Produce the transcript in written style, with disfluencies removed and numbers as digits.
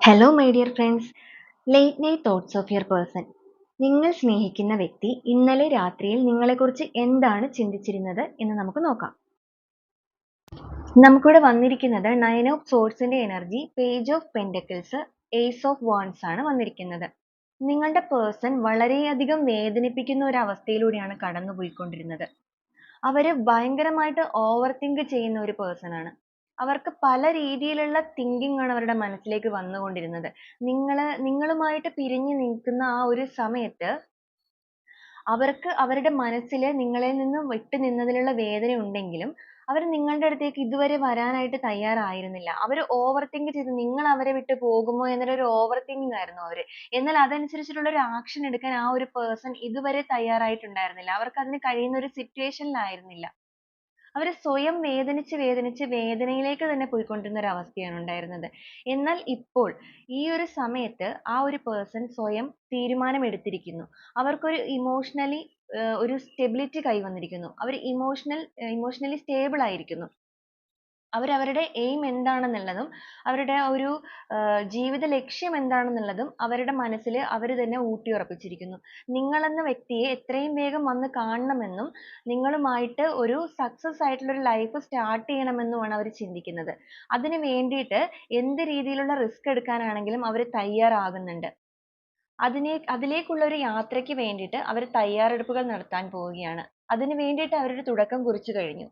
Hello my dear friends, late night thoughts of your person. നിങ്ങൾ സ്നേഹിക്കുന്ന വ്യക്തി ഇന്നലെ രാത്രിയിൽ നിങ്ങളെക്കുറിച്ച് എന്താണ് ചിന്തിച്ചിരുന്നത് എന്ന് നമുക്ക് നോക്കാം. നമുക്കിവിടെ വന്നിരിക്കുന്നത് 9 ഓഫ് സോഴ്സിന്റെ energy, page of pentacles, ace of wands ആണ് വന്നിരിക്കുന്നത്. നിങ്ങളുടെ പേഴ്സൺ വളരെയധികം വേദനിപ്പിക്കുന്ന ഒരു അവസ്ഥയിലൂടെയാണ് കടന്നുപോയിക്കൊണ്ടിരുന്നത്. അവര് ഭയങ്കരമായിട്ട് ഓവർ തിങ്ക് ചെയ്യുന്ന ഒരു പേഴ്സൺ ആണ്. അവർക്ക് പല രീതിയിലുള്ള തിങ്കിങ് ആണ് അവരുടെ മനസ്സിലേക്ക് വന്നുകൊണ്ടിരുന്നത്. നിങ്ങളുമായിട്ട് പിരിഞ്ഞു നിൽക്കുന്ന ആ ഒരു സമയത്ത് അവർക്ക് അവരുടെ മനസ്സിൽ നിങ്ങളിൽ നിന്ന് വിട്ടു നിന്നതിലുള്ള വേദന ഉണ്ടെങ്കിലും അവർ നിങ്ങളുടെ അടുത്തേക്ക് ഇതുവരെ വരാനായിട്ട് തയ്യാറായിരുന്നില്ല. അവർ ഓവർ തിങ്ക് ചെയ്ത് നിങ്ങൾ അവരെ വിട്ട് പോകുമോ എന്നൊരു ഓവർ തിങ്കിങ് ആയിരുന്നു അവര്. എന്നാൽ അതനുസരിച്ചിട്ടുള്ള ഒരു ആക്ഷൻ എടുക്കാൻ ആ ഒരു പേഴ്സൺ ഇതുവരെ തയ്യാറായിട്ടുണ്ടായിരുന്നില്ല. അവർക്ക് അതിന് കഴിയുന്ന ഒരു സിറ്റുവേഷനിലായിരുന്നില്ല. അവര് സ്വയം വേദനിച്ച് വേദനിച്ച് വേദനയിലേക്ക് തന്നെ പോയിക്കൊണ്ടിരുന്ന ഒരു അവസ്ഥയാണ് ഉണ്ടായിരുന്നത്. എന്നാൽ ഇപ്പോൾ ഈ ഒരു സമയത്ത് ആ ഒരു പേഴ്സൺ സ്വയം തീരുമാനമെടുത്തിരിക്കുന്നു. അവർക്കൊരു ഇമോഷണലി ഒരു സ്റ്റെബിലിറ്റി കൈവന്നിരിക്കുന്നു. അവർ ഇമോഷണലി സ്റ്റേബിൾ ആയിരിക്കുന്നു. അവരവരുടെ എയിം എന്താണെന്നുള്ളതും അവരുടെ ഒരു ജീവിത ലക്ഷ്യം എന്താണെന്നുള്ളതും അവരുടെ മനസ്സിൽ അവർ തന്നെ ഊട്ടിയുറപ്പിച്ചിരിക്കുന്നു. നിങ്ങളെന്ന വ്യക്തിയെ എത്രയും വേഗം വന്ന് കാണണമെന്നും നിങ്ങളുമായിട്ട് ഒരു സക്സസ് ആയിട്ടുള്ള ഒരു ലൈഫ് സ്റ്റാർട്ട് ചെയ്യണമെന്നുമാണ് അവർ ചിന്തിക്കുന്നത്. അതിന് വേണ്ടിയിട്ട് എന്ത് രീതിയിലുള്ള റിസ്ക് എടുക്കാനാണെങ്കിലും അവർ തയ്യാറാകുന്നുണ്ട്. അതിലേക്കുള്ള ഒരു യാത്രയ്ക്ക് വേണ്ടിയിട്ട് അവർ തയ്യാറെടുപ്പുകൾ നടത്താൻ പോവുകയാണ്. അതിന് വേണ്ടിയിട്ട് അവരൊരു തുടക്കം കുറിച്ചു കഴിഞ്ഞു.